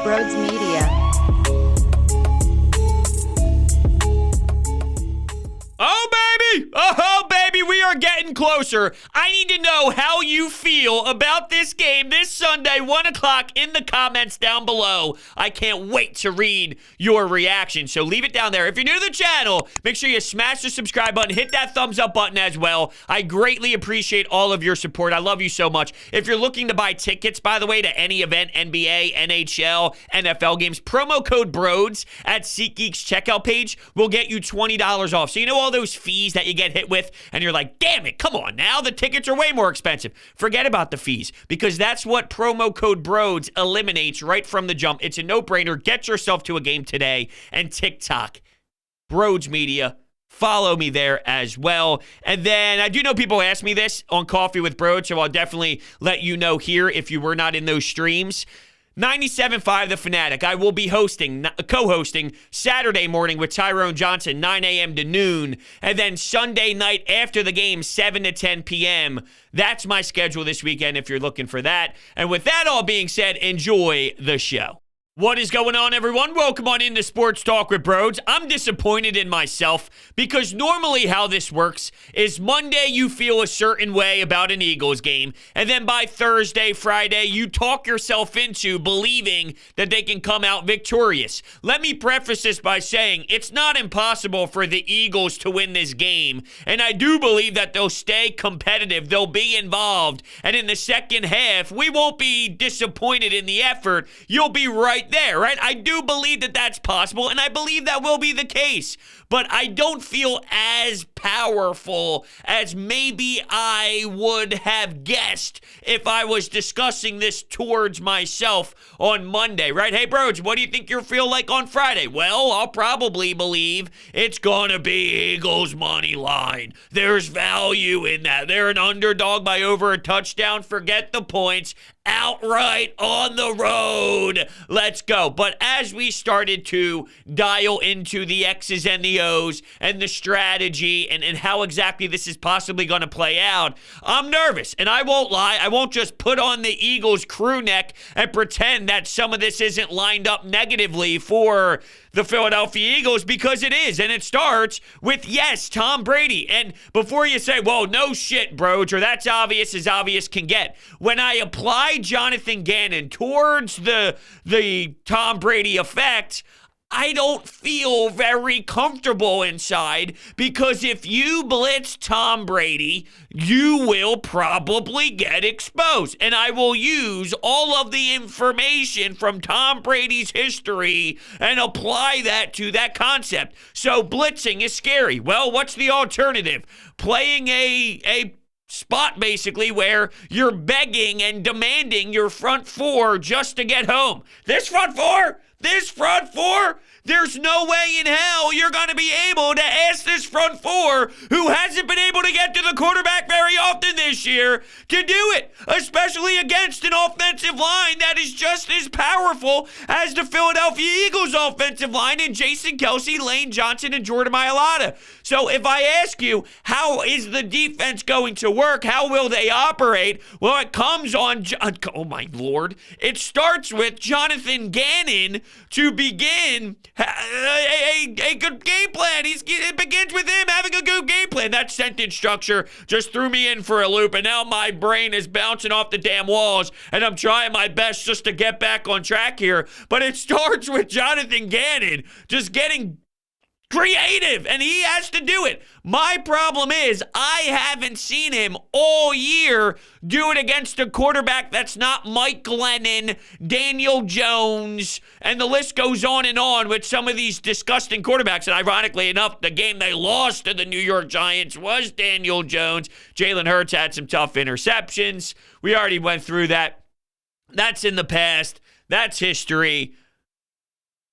Broads Media. Oh, baby, we are getting closer. I need to know how you feel about this game this Sunday, 1 o'clock, in the comments down below. I can't wait to read your reaction, so leave it down there. If you're new to the channel, make sure you smash the subscribe button, hit that thumbs up button as well. I greatly appreciate all of your support. I love you so much. If you're looking to buy tickets, by the way, to any event, NBA, NHL, NFL games, promo code BROADS at SeatGeek's checkout page will get you $20 off. So you know all those fees that you get hit with, and you're like, damn it, come on now, the tickets are way more expensive. Forget about the fees, because that's what promo code BROADS eliminates right from the jump. It's a no-brainer. Get yourself to a game today. And TikTok, Broads Media, follow me there as well. And then I do know people ask me this on Coffee with Broads, so I'll definitely let you know here if you were not in those streams. 97.5 The Fanatic. I will be co-hosting Saturday morning with Tyrone Johnson, 9 a.m. to noon. And then Sunday night after the game, 7 to 10 p.m. That's my schedule this weekend if you're looking for that. And with that all being said, enjoy the show. What is going on, everyone? Welcome on into Sports Talk with Broads. I'm disappointed in myself because normally how this works is Monday you feel a certain way about an Eagles game, and then by Thursday, Friday, you talk yourself into believing that they can come out victorious. Let me preface this by saying it's not impossible for the Eagles to win this game, and I do believe that they'll stay competitive, they'll be involved, and in the second half, we won't be disappointed in the effort. You'll be right there, right? I do believe that that's possible, and I believe that will be the case. But I don't feel as powerful as maybe I would have guessed if I was discussing this towards myself on Monday, right? Hey, Broads, what do you think you'll feel like on Friday? Well, I'll probably believe it's going to be Eagles money line. There's value in that. They're an underdog by over a touchdown. Forget the points. Outright on the road. Let's go. But as we started to dial into the X's and the O's and the strategy and how exactly this is possibly going to play out, I'm nervous. And I won't lie. I won't just put on the Eagles crew neck and pretend that some of this isn't lined up negatively for the Philadelphia Eagles, because it is. And it starts with, yes, Tom Brady. And before you say, well, no shit, Broads, or that's obvious as obvious can get, when I apply Jonathan Gannon towards the Tom Brady effect, I don't feel very comfortable inside, because if you blitz Tom Brady, you will probably get exposed. And I will use all of the information from Tom Brady's history and apply that to that concept. So blitzing is scary. Well, what's the alternative? Playing a spot basically where you're begging and demanding your front four just to get home. This front four, there's no way in hell you're going to be able to ask this front four, who hasn't been able to get to the quarterback very often this year, to do it, especially against an offensive line that is just as powerful as the Philadelphia Eagles offensive line in Jason Kelce, Lane Johnson, and Jordan Mailata. So if I ask you, how is the defense going to work? How will they operate? Well, it comes on, oh my Lord, it starts with Jonathan Gannon to begin a good game plan. It begins with him having a good game plan. That sentence structure just threw me in for a loop, and now my brain is bouncing off the damn walls, and I'm trying my best just to get back on track here. But it starts with Jonathan Gannon just getting creative, and he has to do it. My problem is I haven't seen him all year do it against a quarterback that's not Mike Glennon, Daniel Jones, and the list goes on with some of these disgusting quarterbacks. And ironically enough, the game they lost to the New York Giants was Daniel Jones. Jalen Hurts had some tough interceptions. We already went through that. That's in the past. That's history.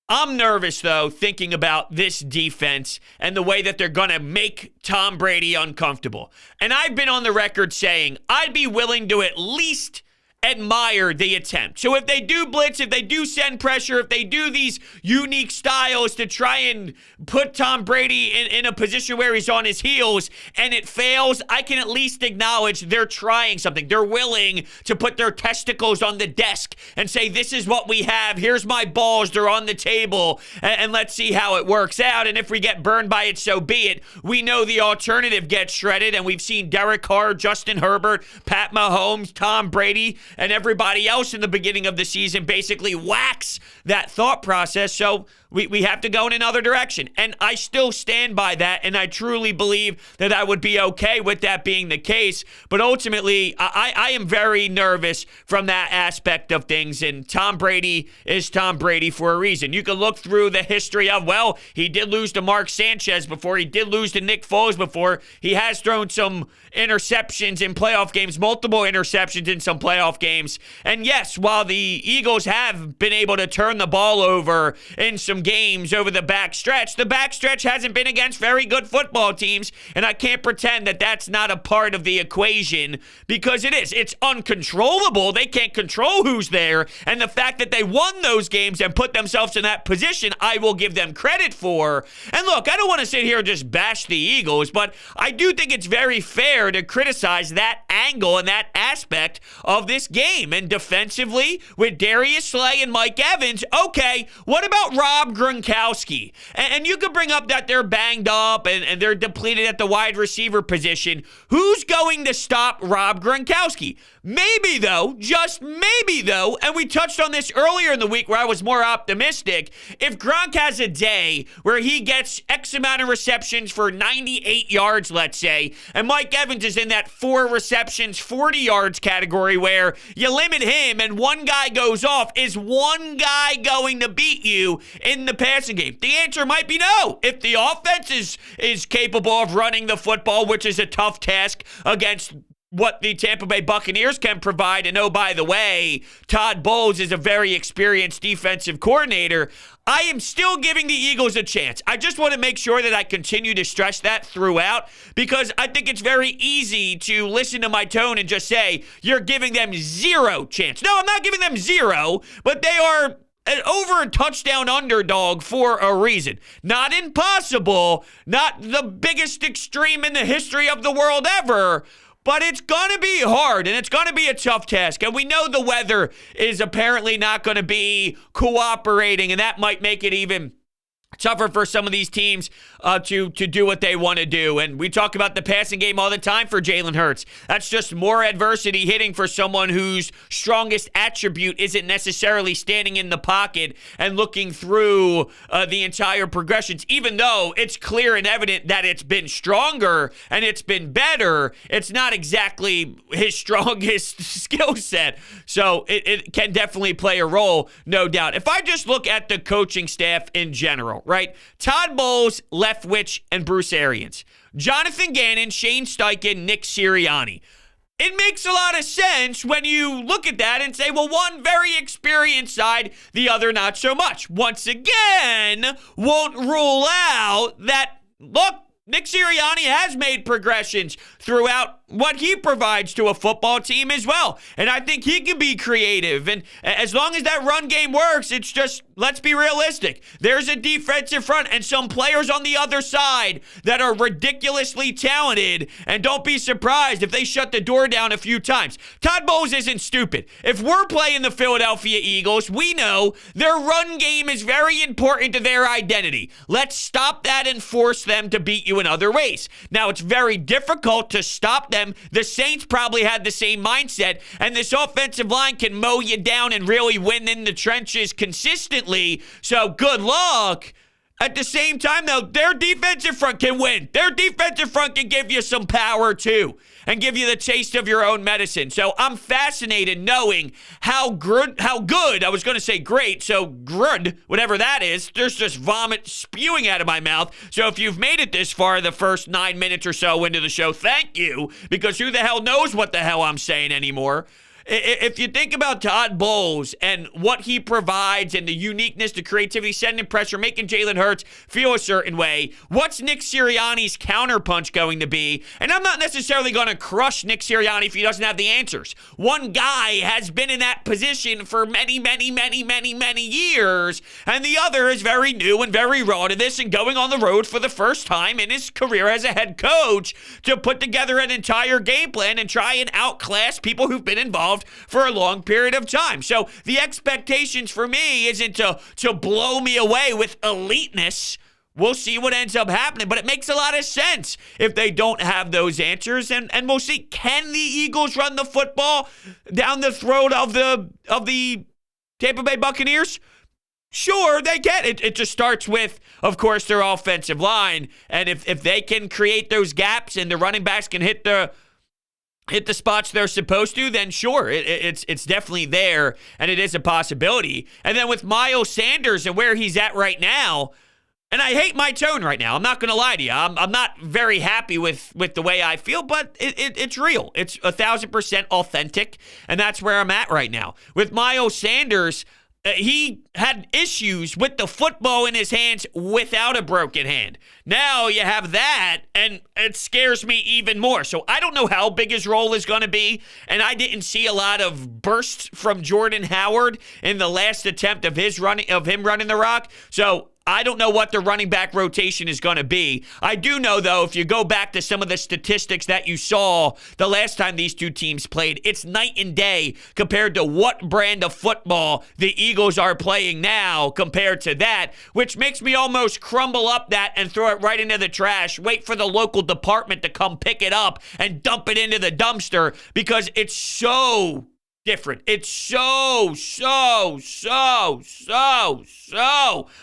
I'm nervous, though, thinking about this defense and the way that they're going to make Tom Brady uncomfortable. And I've been on the record saying I'd be willing to at least admire the attempt. So if they do blitz, if they do send pressure, if they do these unique styles to try and put Tom Brady in a position where he's on his heels and it fails, I can at least acknowledge they're trying something. They're willing to put their testicles on the desk and say, this is what we have. Here's my balls. They're on the table. And let's see how it works out. And if we get burned by it, so be it. We know the alternative gets shredded. And we've seen Derek Carr, Justin Herbert, Pat Mahomes, Tom Brady, and everybody else in the beginning of the season basically wax that thought process. So we have to go in another direction. And I still stand by that, and I truly believe that I would be okay with that being the case. But ultimately, I am very nervous from that aspect of things, and Tom Brady is Tom Brady for a reason. You can look through the history of, well, he did lose to Mark Sanchez before, he did lose to Nick Foles before, he has thrown some interceptions in playoff games, multiple interceptions in some playoff games. And yes, while the Eagles have been able to turn the ball over in some games over the backstretch hasn't been against very good football teams, and I can't pretend that that's not a part of the equation, because it is. It's uncontrollable. They can't control who's there, and the fact that they won those games and put themselves in that position, I will give them credit for. And look, I don't want to sit here and just bash the Eagles, but I do think it's very fair to criticize that angle and that aspect of this game. And defensively, with Darius Slay and Mike Evans, okay, what about Rob Gronkowski? And you could bring up that they're banged up and they're depleted at the wide receiver position. Who's going to stop Rob Gronkowski? Maybe though, just maybe though, and we touched on this earlier in the week where I was more optimistic, if Gronk has a day where he gets X amount of receptions for 98 yards, let's say, and Mike Evans is in that 4 receptions, 40 yards category where you limit him and one guy goes off, is one guy going to beat you in the passing game? The answer might be no. If the offense is capable of running the football, which is a tough task against what the Tampa Bay Buccaneers can provide, and oh, by the way, Todd Bowles is a very experienced defensive coordinator, I am still giving the Eagles a chance. I just want to make sure that I continue to stress that throughout, because I think it's very easy to listen to my tone and just say, you're giving them zero chance. No, I'm not giving them zero, but they are an over a touchdown underdog for a reason. Not impossible, not the biggest extreme in the history of the world ever, but it's going to be hard, and it's going to be a tough task. And we know the weather is apparently not going to be cooperating, and that might make it even tougher for some of these teams to do what they want to do. And we talk about the passing game all the time for Jalen Hurts. That's just more adversity hitting for someone whose strongest attribute isn't necessarily standing in the pocket and looking through the entire progressions. Even though it's clear and evident that it's been stronger and it's been better, it's not exactly his strongest skill set. So it can definitely play a role, no doubt. If I just look at the coaching staff in general, right? Todd Bowles, Leftwich, and Bruce Arians. Jonathan Gannon, Shane Steichen, Nick Sirianni. It makes a lot of sense when you look at that and say, well, one very experienced side, the other not so much. Once again, won't rule out that, look, Nick Sirianni has made progressions throughout what he provides to a football team as well. And I think he can be creative. And as long as that run game works, it's just, let's be realistic. There's a defensive front and some players on the other side that are ridiculously talented. And don't be surprised if they shut the door down a few times. Todd Bowles isn't stupid. If we're playing the Philadelphia Eagles, we know their run game is very important to their identity. Let's stop that and force them to beat you in other ways. Now, it's very difficult to stop them. The Saints probably had the same mindset, and this offensive line can mow you down and really win in the trenches consistently, so good luck. At the same time, though, their defensive front can win. Their defensive front can give you some power, too, and give you the taste of your own medicine. So I'm fascinated knowing how good, I was going to say great, so good, whatever that is, there's just vomit spewing out of my mouth. So if you've made it this far, the first 9 minutes or so into the show, thank you, because who the hell knows what the hell I'm saying anymore. If you think about Todd Bowles and what he provides and the uniqueness, the creativity, sending pressure, making Jalen Hurts feel a certain way, what's Nick Sirianni's counterpunch going to be? And I'm not necessarily going to crush Nick Sirianni if he doesn't have the answers. One guy has been in that position for many, many, many, many, many years, and the other is very new and very raw to this and going on the road for the first time in his career as a head coach to put together an entire game plan and try and outclass people who've been involved for a long period of time. So the expectations for me isn't to blow me away with eliteness. We'll see what ends up happening, but it makes a lot of sense if they don't have those answers, and we'll see. Can the Eagles run the football down the throat of the Tampa Bay Buccaneers? Sure, they can. It just starts with, of course, their offensive line, and if they can create those gaps and the running backs can hit the spots they're supposed to, then sure, it's definitely there, and it is a possibility. And then with Miles Sanders and where he's at right now, and I hate my tone right now. I'm not going to lie to you. I'm not very happy with the way I feel, but it's real. It's 1,000% authentic, and that's where I'm at right now. With Miles Sanders, he had issues with the football in his hands without a broken hand. Now you have that, and it scares me even more. So I don't know how big his role is going to be, and I didn't see a lot of bursts from Jordan Howard in the last attempt of him running the rock. So I don't know what the running back rotation is going to be. I do know, though, if you go back to some of the statistics that you saw the last time these two teams played, it's night and day compared to what brand of football the Eagles are playing now compared to that, which makes me almost crumble up that and throw it right into the trash, wait for the local department to come pick it up and dump it into the dumpster because it's so different. It's so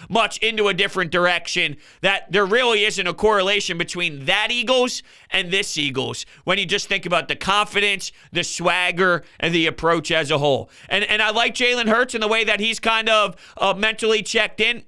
much into a different direction that there really isn't a correlation between that Eagles and this Eagles when you just think about the confidence, the swagger, and the approach as a whole. And I like Jalen Hurts in the way that he's kind of mentally checked in.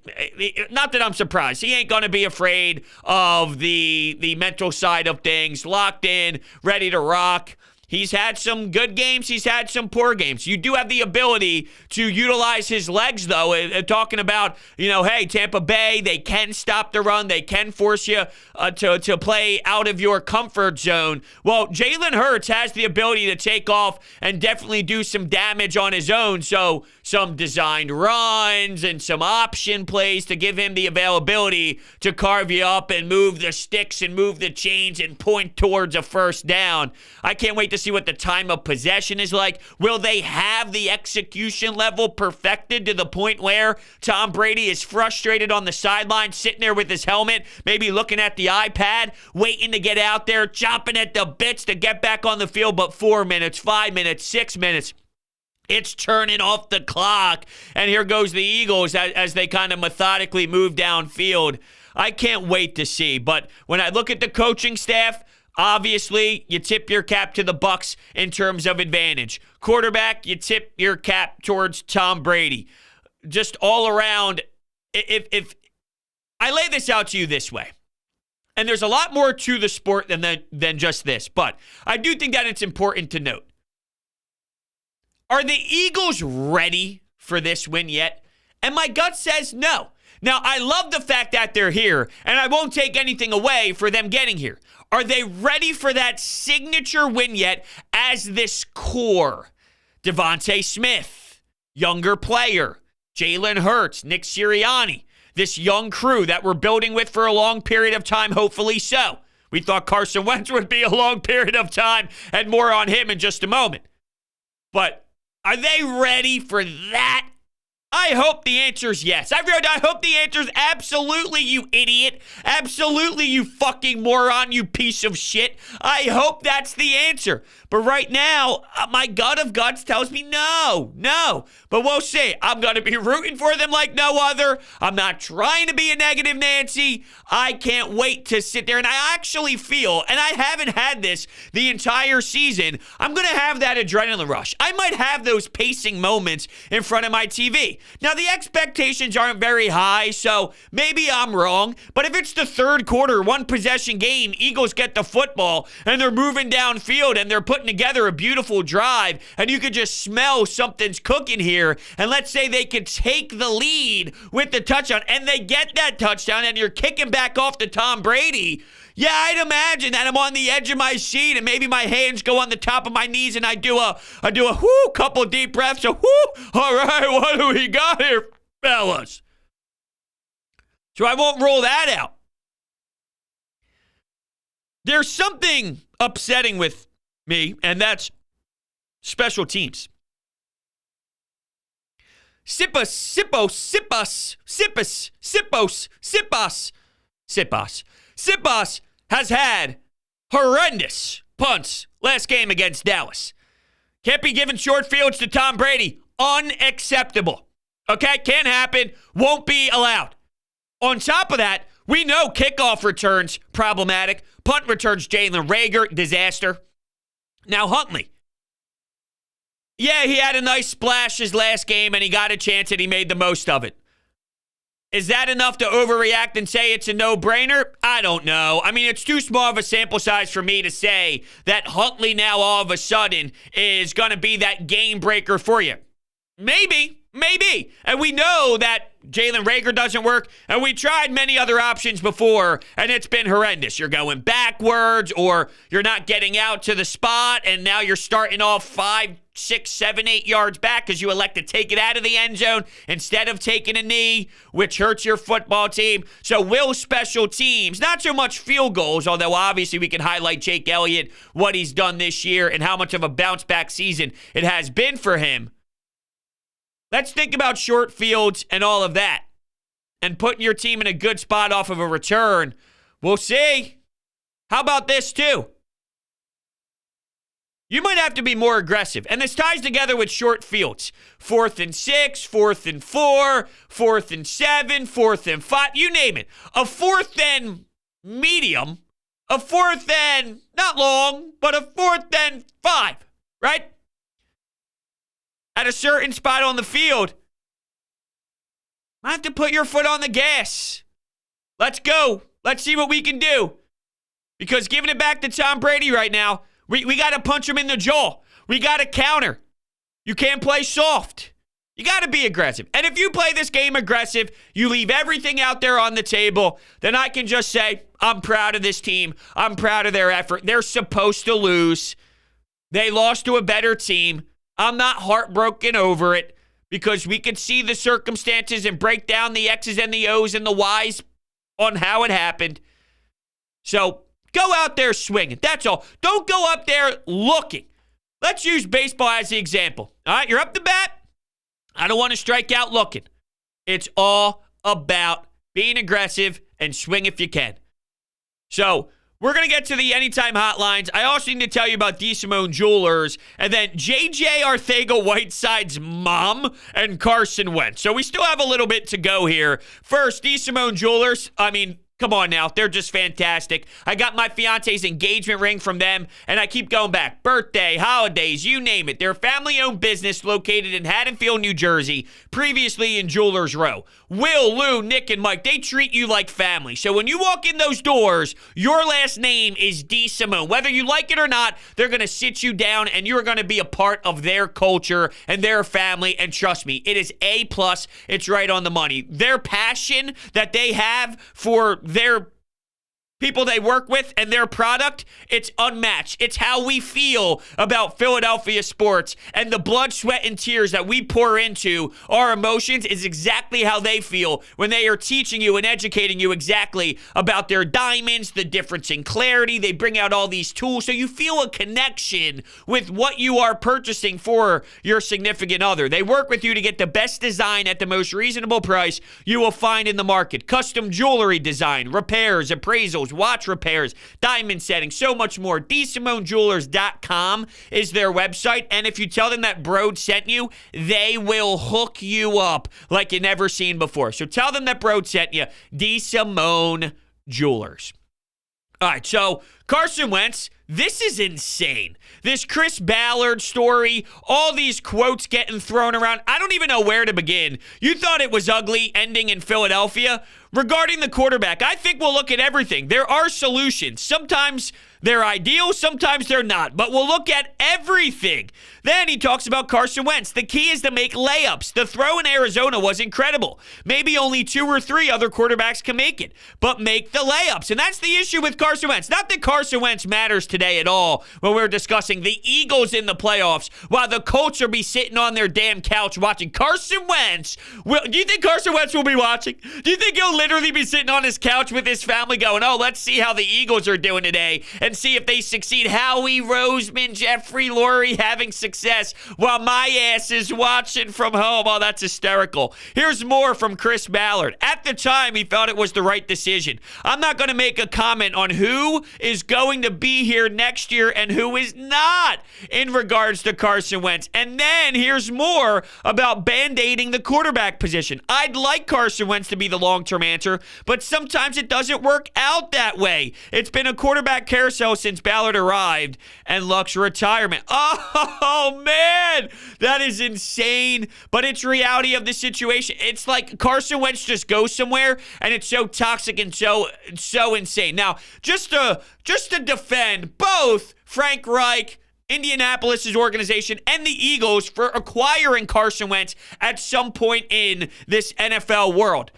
Not that I'm surprised. He ain't going to be afraid of the mental side of things, locked in, ready to rock. He's had some good games. He's had some poor games. You do have the ability to utilize his legs, though. Talking about, hey, Tampa Bay, they can stop the run. They can force you to play out of your comfort zone. Well, Jalen Hurts has the ability to take off and definitely do some damage on his own. So some designed runs and some option plays to give him the availability to carve you up and move the sticks and move the chains and point towards a first down. I can't wait to see what the time of possession is like. Will they have the execution level perfected to the point where Tom Brady is frustrated on the sideline, sitting there with his helmet, maybe looking at the iPad, waiting to get out there, chomping at the bits to get back on the field, but 4 minutes, 5 minutes, 6 minutes, it's turning off the clock, and here goes the Eagles as they kind of methodically move downfield. I can't wait to see, but when I look at the coaching staff, obviously, you tip your cap to the Bucs in terms of advantage. Quarterback, you tip your cap towards Tom Brady. Just all around, if I lay this out to you this way, and there's a lot more to the sport than just this, but I do think that it's important to note. Are the Eagles ready for this win yet? And my gut says no. Now, I love the fact that they're here, and I won't take anything away for them getting here. Are they ready for that signature win yet as this core? Devontae Smith, younger player, Jalen Hurts, Nick Sirianni, this young crew that we're building with for a long period of time, hopefully so. We thought Carson Wentz would be a long period of time, and more on him in just a moment. But are they ready for that? I hope the answer is yes. I hope the answer is absolutely, you idiot. Absolutely, you fucking moron, you piece of shit. I hope that's the answer. But right now, my gut of guts tells me no. But we'll see. I'm going to be rooting for them like no other. I'm not trying to be a negative Nancy. I can't wait to sit there. And I actually feel, and I haven't had this the entire season, I'm going to have that adrenaline rush. I might have those pacing moments in front of my TV. Now, the expectations aren't very high, so maybe I'm wrong. But if it's the third quarter, one possession game, Eagles get the football, and they're moving downfield, and they're putting together a beautiful drive, and you could just smell something's cooking here, and let's say they could take the lead with the touchdown, and they get that touchdown, and you're kicking back off to Tom Brady. Yeah, I'd imagine that I'm on the edge of my seat and maybe my hands go on the top of my knees and I do a whoo, couple deep breaths, a whoo, all right, what do we got here, fellas? So I won't roll that out. There's something upsetting with me, and that's special teams. Sipos, Sipos, Sipos, Sipos, Sipos, Sipos, Sipos. Sipos has had horrendous punts last game against Dallas. Can't be giving short fields to Tom Brady. Unacceptable. Okay? Can't happen. Won't be allowed. On top of that, we know kickoff returns, problematic. Punt returns, Jalen Reagor, disaster. Now, Huntley. Yeah, he had a nice splash his last game, and he got a chance, and he made the most of it. Is that enough to overreact and say it's a no-brainer? I don't know. I mean, it's too small of a sample size for me to say that Huntley now all of a sudden is going to be that game breaker for you. Maybe. And we know that Jalen Reagor doesn't work, and we tried many other options before, and it's been horrendous. You're going backwards, or you're not getting out to the spot, and now you're starting off 5, 6, 7, 8 yards back because you elect to take it out of the end zone instead of taking a knee, which hurts your football team. So will special teams, not so much field goals, although obviously we can highlight Jake Elliott, what he's done this year, and how much of a bounce-back season it has been for him. Let's think about short fields and all of that and putting your team in a good spot off of a return. We'll see. How about this too? You might have to be more aggressive. And this ties together with short fields. 4th and 6, 4th and 4, 4th and 7, 4th and 5, you name it. A 4th and medium, a 4th and not long, but a 4th and 5, right? At a certain spot on the field, I have to put your foot on the gas. Let's go. Let's see what we can do. Because giving it back to Tom Brady right now, we got to punch him in the jaw. We got to counter. You can't play soft. You got to be aggressive. And if you play this game aggressive, you leave everything out there on the table, then I can just say, I'm proud of this team. I'm proud of their effort. They're supposed to lose. They lost to a better team. I'm not heartbroken over it because we can see the circumstances and break down the X's and the O's and the Y's on how it happened. So go out there swinging. That's all. Don't go up there looking. Let's use baseball as the example. All right, you're up to bat. I don't want to strike out looking. It's all about being aggressive and swing if you can. So we're going to get to the anytime hotlines. I also need to tell you about DeSimone Jewelers and then J.J. Arcega-Whiteside's mom and Carson Wentz. So we still have a little bit to go here. First, DeSimone Jewelers, come on now. They're just fantastic. I got my fiance's engagement ring from them, and I keep going back. Birthday, holidays, you name it. They're a family-owned business located in Haddonfield, New Jersey, previously in Jewelers Row. Will, Lou, Nick, and Mike, they treat you like family. So when you walk in those doors, your last name is DeSimone. Whether you like it or not, they're going to sit you down, and you're going to be a part of their culture and their family. And trust me, it is A+. It's right on the money. Their passion that they have for their people they work with and their product, it's unmatched. It's how we feel about Philadelphia sports, and the blood, sweat, and tears that we pour into our emotions is exactly how they feel when they are teaching you and educating you exactly about their diamonds, the difference in clarity. They bring out all these tools so you feel a connection with what you are purchasing for your significant other. They work with you to get the best design at the most reasonable price you will find in the market. Custom jewelry design, repairs, appraisals, watch repairs, diamond setting, so much more. DeSimoneJewelers.com is their website, and if you tell them that Brode sent you, they will hook you up like you never seen before. So tell them that Brode sent you. DeSimone Jewelers. All right, so Carson Wentz, this is insane. This Chris Ballard story, all these quotes getting thrown around. I don't even know where to begin. You thought it was ugly ending in Philadelphia. Regarding the quarterback, I think we'll look at everything. There are solutions. Sometimes they're ideal, sometimes they're not, but we'll look at everything. Then he talks about Carson Wentz. The key is to make layups. The throw in Arizona was incredible. Maybe only 2 or 3 other quarterbacks can make it, but make the layups. And that's the issue with Carson Wentz. Not that Carson Wentz matters today at all when we're discussing the Eagles in the playoffs while the Colts will be sitting on their damn couch watching. Carson Wentz, do you think Carson Wentz will be watching? Do you think he'll literally be sitting on his couch with his family going, oh, let's see how the Eagles are doing today and see if they succeed? Howie Roseman, Jeffrey Lurie having success while my ass is watching from home. Oh, that's hysterical. Here's more from Chris Ballard. At the time, he felt it was the right decision. I'm not going to make a comment on who is going to be here next year and who is not in regards to Carson Wentz. And then here's more about band-aiding the quarterback position. I'd like Carson Wentz to be the long-term answer, but sometimes it doesn't work out that way. It's been a quarterback carousel since Ballard arrived and Luck's retirement. Oh, man, that is insane, but it's reality of the situation. It's like Carson Wentz just goes somewhere, and it's so toxic and so insane. Now, just to defend both Frank Reich, Indianapolis' organization, and the Eagles for acquiring Carson Wentz at some point in this NFL world.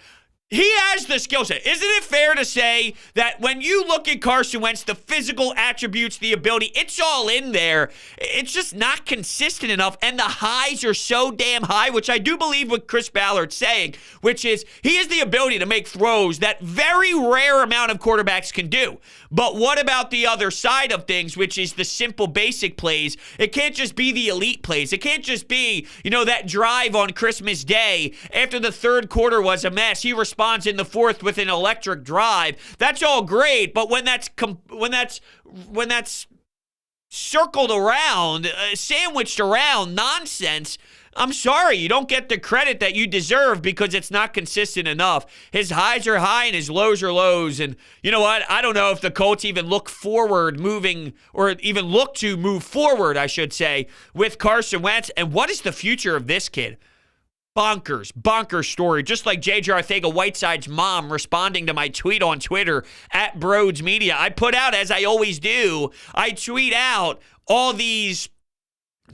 He has the skill set. Isn't it fair to say that when you look at Carson Wentz, the physical attributes, the ability, it's all in there. It's just not consistent enough, and the highs are so damn high, which I do believe what Chris Ballard's saying, which is he has the ability to make throws that very rare amount of quarterbacks can do. But what about the other side of things, which is the simple basic plays? It can't just be the elite plays. It can't just be, that drive on Christmas Day after the third quarter was a mess. He responds in the fourth with an electric drive. That's all great, but when that's circled around, sandwiched around nonsense, I'm sorry, you don't get the credit that you deserve because it's not consistent enough. His highs are high and his lows are lows. And you know what? I don't know if the Colts even look forward moving, or even look to move forward, I should say, with Carson Wentz. And what is the future of this kid? Bonkers story. Just like J.J. Arcega-Whiteside's mom responding to my tweet on Twitter at Broads Media. I put out, as I always do, I tweet out all these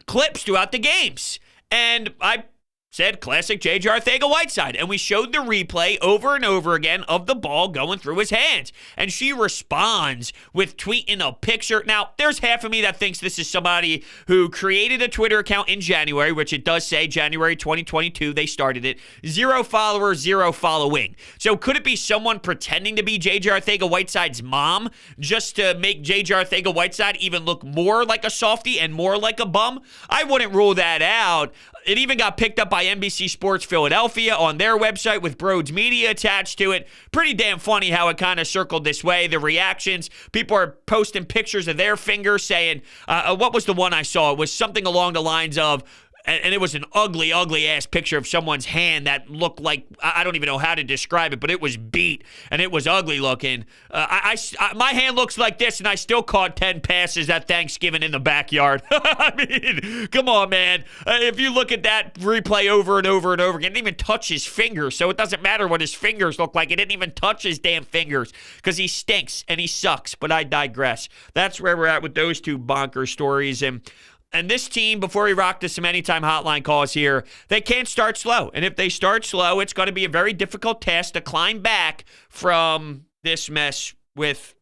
clips throughout the games. And I said classic J.J. Arcega-Whiteside. And we showed the replay over and over again of the ball going through his hands. And she responds with tweeting a picture. Now, there's half of me that thinks this is somebody who created a Twitter account in January, which it does say January 2022, they started it. 0 followers, 0 following. So could it be someone pretending to be J.J. Arcega-Whiteside's mom just to make J.J. Arcega-Whiteside even look more like a softie and more like a bum? I wouldn't rule that out. It even got picked up by NBC Sports Philadelphia on their website with Broads Media attached to it. Pretty damn funny how it kind of circled this way. The reactions, people are posting pictures of their fingers saying, what was the one I saw? It was something along the lines of, and it was an ugly ass picture of someone's hand that looked like, I don't even know how to describe it, but it was beat and it was ugly looking. My hand looks like this, and I still caught 10 passes at Thanksgiving in the backyard. I mean, come on, man. If you look at that replay over and over and over again, it didn't even touch his fingers, so it doesn't matter what his fingers look like. It didn't even touch his damn fingers because he stinks and he sucks, but I digress. That's where we're at with those two bonkers stories. And this team, before we rock to some Anytime Hotline calls here, they can't start slow. And if they start slow, it's going to be a very difficult task to climb back from this mess with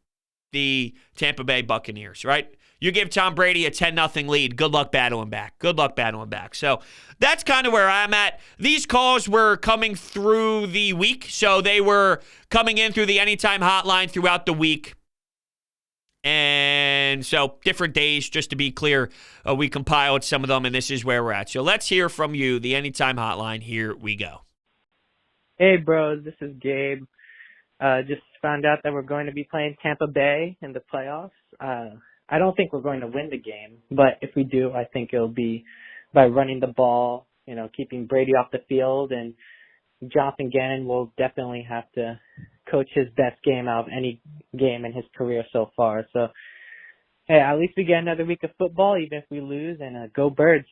the Tampa Bay Buccaneers, right? You give Tom Brady a 10-0 lead. Good luck battling back. So that's kind of where I'm at. These calls were coming through the week. So they were coming in through the Anytime Hotline throughout the week. And so different days, just to be clear, we compiled some of them, and this is where we're at. So let's hear from you, the Anytime Hotline. Here we go. Hey, bros, this is Gabe. Just found out that we're going to be playing Tampa Bay in the playoffs. I don't think we're going to win the game, but if we do, I think it'll be by running the ball, keeping Brady off the field, and Jonathan Gannon will definitely have to coach his best game out of any game in his career so far. So, hey, at least we get another week of football, even if we lose, and go Birds.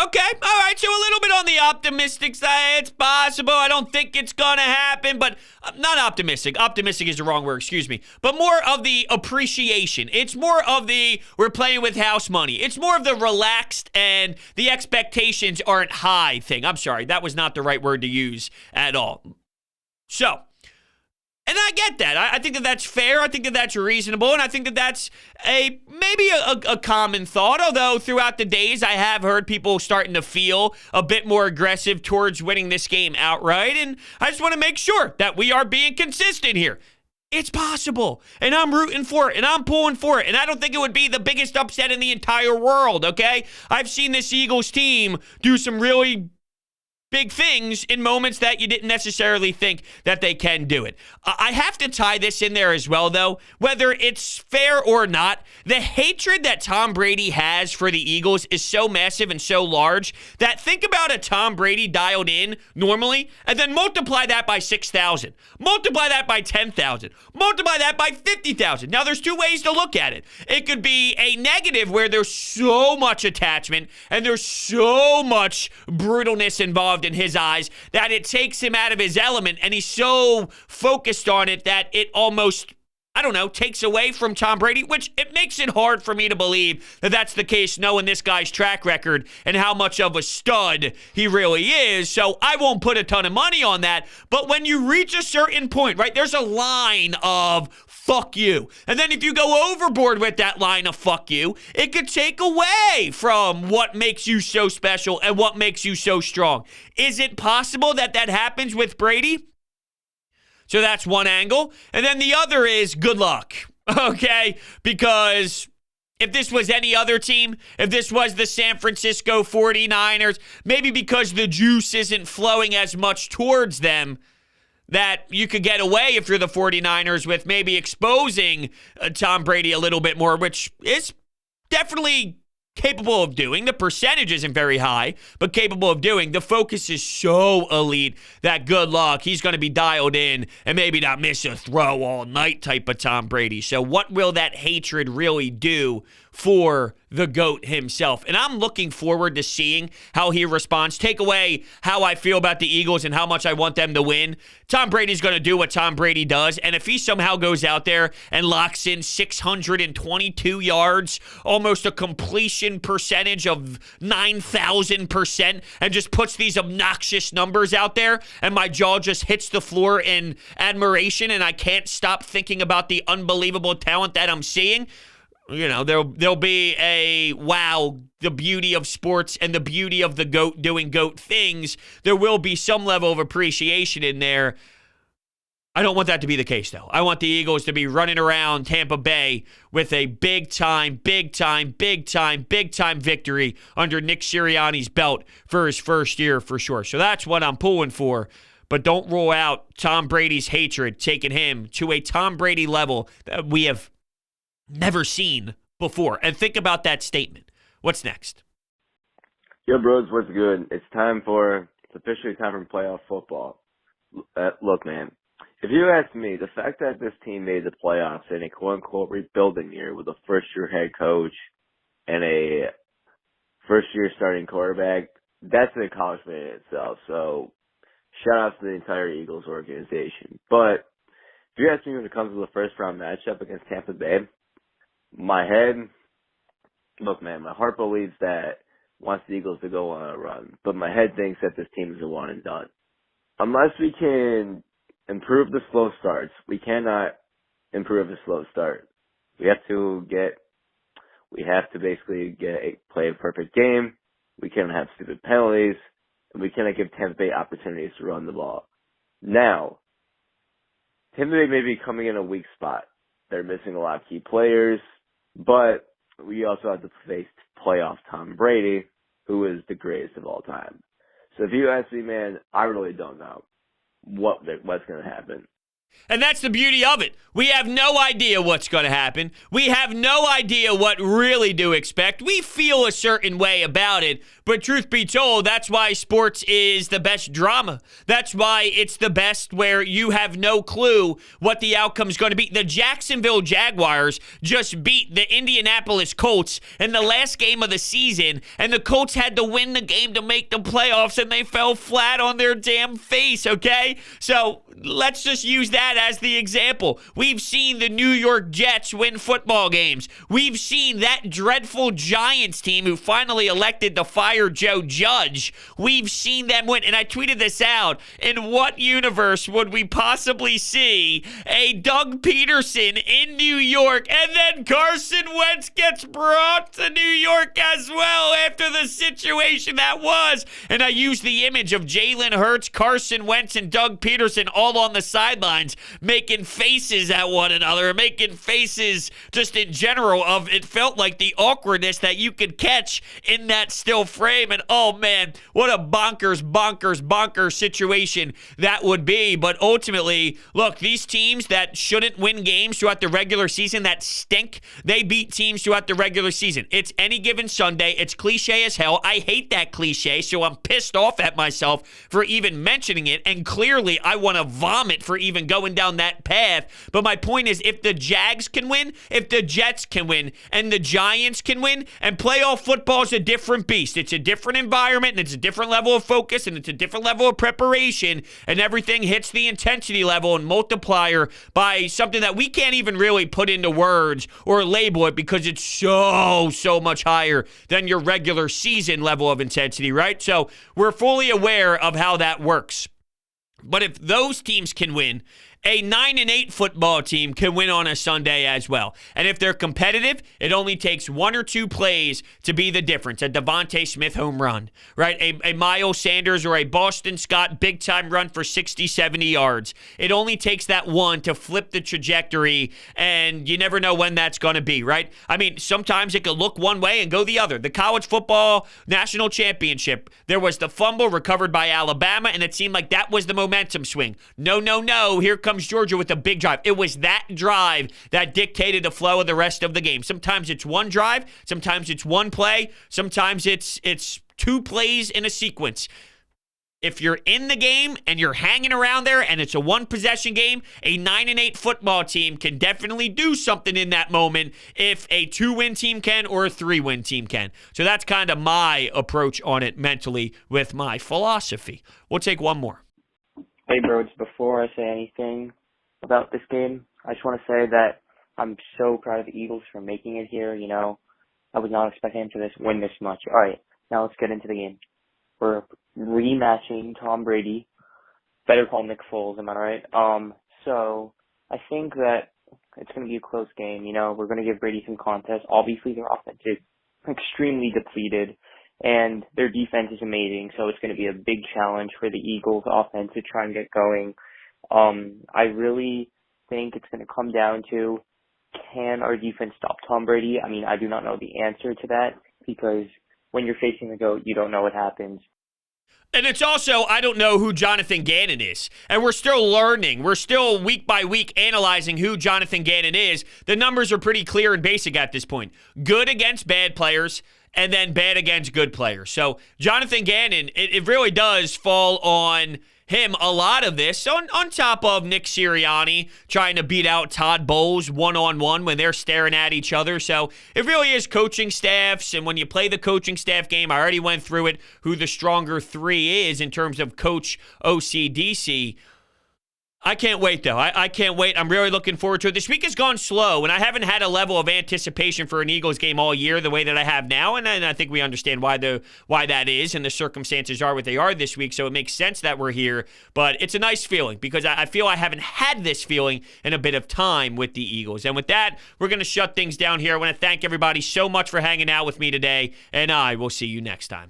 Okay, all right, so a little bit on the optimistic side. It's possible. I don't think it's going to happen, but not optimistic. Optimistic is the wrong word, excuse me. But more of the appreciation. It's more of the we're playing with house money. It's more of the relaxed and the expectations aren't high thing. I'm sorry, that was not the right word to use at all. So, and I get that. I think that that's fair. I think that that's reasonable. And I think that that's maybe a common thought. Although throughout the days, I have heard people starting to feel a bit more aggressive towards winning this game outright. And I just want to make sure that we are being consistent here. It's possible. And I'm rooting for it. And I'm pulling for it. And I don't think it would be the biggest upset in the entire world, okay? I've seen this Eagles team do some really big things in moments that you didn't necessarily think that they can do it. I have to tie this in there as well, though. Whether it's fair or not, the hatred that Tom Brady has for the Eagles is so massive and so large that think about a Tom Brady dialed in normally and then multiply that by 6,000. Multiply that by 10,000. Multiply that by 50,000. Now, there's two ways to look at it. It could be a negative where there's so much attachment and there's so much brutalness involved in his eyes that it takes him out of his element, and he's so focused on it that it almost, I don't know, takes away from Tom Brady, which it makes it hard for me to believe that that's the case knowing this guy's track record and how much of a stud he really is. So I won't put a ton of money on that. But when you reach a certain point, right, there's a line of fuck you. And then if you go overboard with that line of fuck you, it could take away from what makes you so special and what makes you so strong. Is it possible that that happens with Brady? So that's one angle. And then the other is good luck, okay? Because if this was any other team, if this was the San Francisco 49ers, maybe because the juice isn't flowing as much towards them, that you could get away if you're the 49ers with maybe exposing Tom Brady a little bit more, which is definitely capable of doing. The percentage isn't very high, but capable of doing. The focus is so elite that good luck. He's going to be dialed in and maybe not miss a throw all night type of Tom Brady. So what will that hatred really do for the GOAT himself? And I'm looking forward to seeing how he responds. Take away how I feel about the Eagles and how much I want them to win. Tom Brady's going to do what Tom Brady does. And if he somehow goes out there and locks in 622 yards, almost a completion percentage of 9,000%, and just puts these obnoxious numbers out there, and my jaw just hits the floor in admiration, and I can't stop thinking about the unbelievable talent that I'm seeing, you know, there'll be a wow, the beauty of sports and the beauty of the GOAT doing GOAT things. There will be some level of appreciation in there. I don't want that to be the case, though. I want the Eagles to be running around Tampa Bay with a big-time victory under Nick Sirianni's belt for his first year for sure. So that's what I'm pulling for. But don't rule out Tom Brady's hatred taking him to a Tom Brady level that we have never seen before. And think about that statement. What's next? Yo, bros, what's good? It's officially time for playoff football. Look, man, if you ask me, the fact that this team made the playoffs in a quote-unquote rebuilding year with a first-year head coach and a first-year starting quarterback, that's an accomplishment in itself. So shout out to the entire Eagles organization. But if you ask me when it comes to the first-round matchup against Tampa Bay, my heart believes that wants the Eagles to go on a run, but my head thinks that this team is a one and done. Unless we can improve the slow starts, we cannot improve the slow start. We have to basically play a perfect game. We cannot have stupid penalties, and we cannot give Tampa Bay opportunities to run the ball. Now, Tampa Bay may be coming in a weak spot. They're missing a lot of key players, but we also have to face playoff Tom Brady, who is the greatest of all time. So if you ask me, man, I really don't know what's going to happen. And that's the beauty of it. We have no idea what's going to happen. We have no idea what really to expect. We feel a certain way about it, but truth be told, that's why sports is the best drama. That's why it's the best where you have no clue what the outcome is going to be. The Jacksonville Jaguars just beat the Indianapolis Colts in the last game of the season, and the Colts had to win the game to make the playoffs, and they fell flat on their damn face, okay? So let's just use that as the example. We've seen the New York Jets win football games. We've seen that dreadful Giants team who finally elected to fire Joe Judge. We've seen them win. And I tweeted this out. In what universe would we possibly see a Doug Peterson in New York and then Carson Wentz gets brought to New York as well after the situation that was? And I used the image of Jalen Hurts, Carson Wentz, and Doug Peterson all on the sidelines making faces at one another, making faces just in general of it felt like the awkwardness that you could catch in that still frame. And oh man, what a bonkers situation that would be. But ultimately, look, these teams that shouldn't win games throughout the regular season, that stink, they beat teams throughout the regular season. It's any given Sunday. It's cliche as hell. I hate that cliche, so I'm pissed off at myself for even mentioning it. And clearly, I want to vomit for even going down that path. But my point is, if the Jags can win, if the Jets can win, and the Giants can win, and playoff football is a different beast. It's a different environment, and it's a different level of focus, and it's a different level of preparation, and everything hits the intensity level and multiplier by something that we can't even really put into words or label it because it's so much higher than your regular season level of intensity, right? So we're fully aware of how that works. But if those teams can win, a 9-8 football team can win on a Sunday as well. And if they're competitive, it only takes one or two plays to be the difference. A Devontae Smith home run, right? A Miles Sanders or a Boston Scott big-time run for 60, 70 yards. It only takes that one to flip the trajectory, and you never know when that's going to be, right? I mean, sometimes it could look one way and go the other. The college football national championship, there was the fumble recovered by Alabama, and it seemed like that was the momentum swing. No. Here comes Georgia with a big drive. It was that drive that dictated the flow of the rest of the game. Sometimes it's one drive, sometimes it's one play, sometimes it's two plays in a sequence. If you're in the game and you're hanging around there and it's a one-possession game, a 9-8 football team can definitely do something in that moment if a 2-win team can or a 3-win team can. So that's kind of my approach on it mentally with my philosophy. We'll take one more. Hey, bros, before I say anything about this game, I just want to say that I'm so proud of the Eagles for making it here. You know, I was not expecting them to win this much. All right, now let's get into the game. We're rematching Tom Brady. Better call Nick Foles, am I right? So I think that it's going to be a close game. You know, we're going to give Brady some contest. Obviously, their offense is extremely depleted, and their defense is amazing, so it's going to be a big challenge for the Eagles offense to try and get going. I really think it's going to come down to, can our defense stop Tom Brady? I mean, I do not know the answer to that because when you're facing the GOAT, you don't know what happens. And it's also, I don't know who Jonathan Gannon is. And we're still learning. We're still week by week analyzing who Jonathan Gannon is. The numbers are pretty clear and basic at this point. Good against bad players, and then bad against good players. So Jonathan Gannon, it really does fall on him a lot of this, on top of Nick Sirianni trying to beat out Todd Bowles one-on-one when they're staring at each other. So it really is coaching staffs, and when you play the coaching staff game, I already went through it, who the stronger three is in terms of coach, OC, DC. I can't wait, though. I can't wait. I'm really looking forward to it. This week has gone slow, and I haven't had a level of anticipation for an Eagles game all year the way that I have now, and I think we understand why that is, and the circumstances are what they are this week, so it makes sense that we're here. But it's a nice feeling because I feel I haven't had this feeling in a bit of time with the Eagles. And with that, we're going to shut things down here. I want to thank everybody so much for hanging out with me today, and I will see you next time.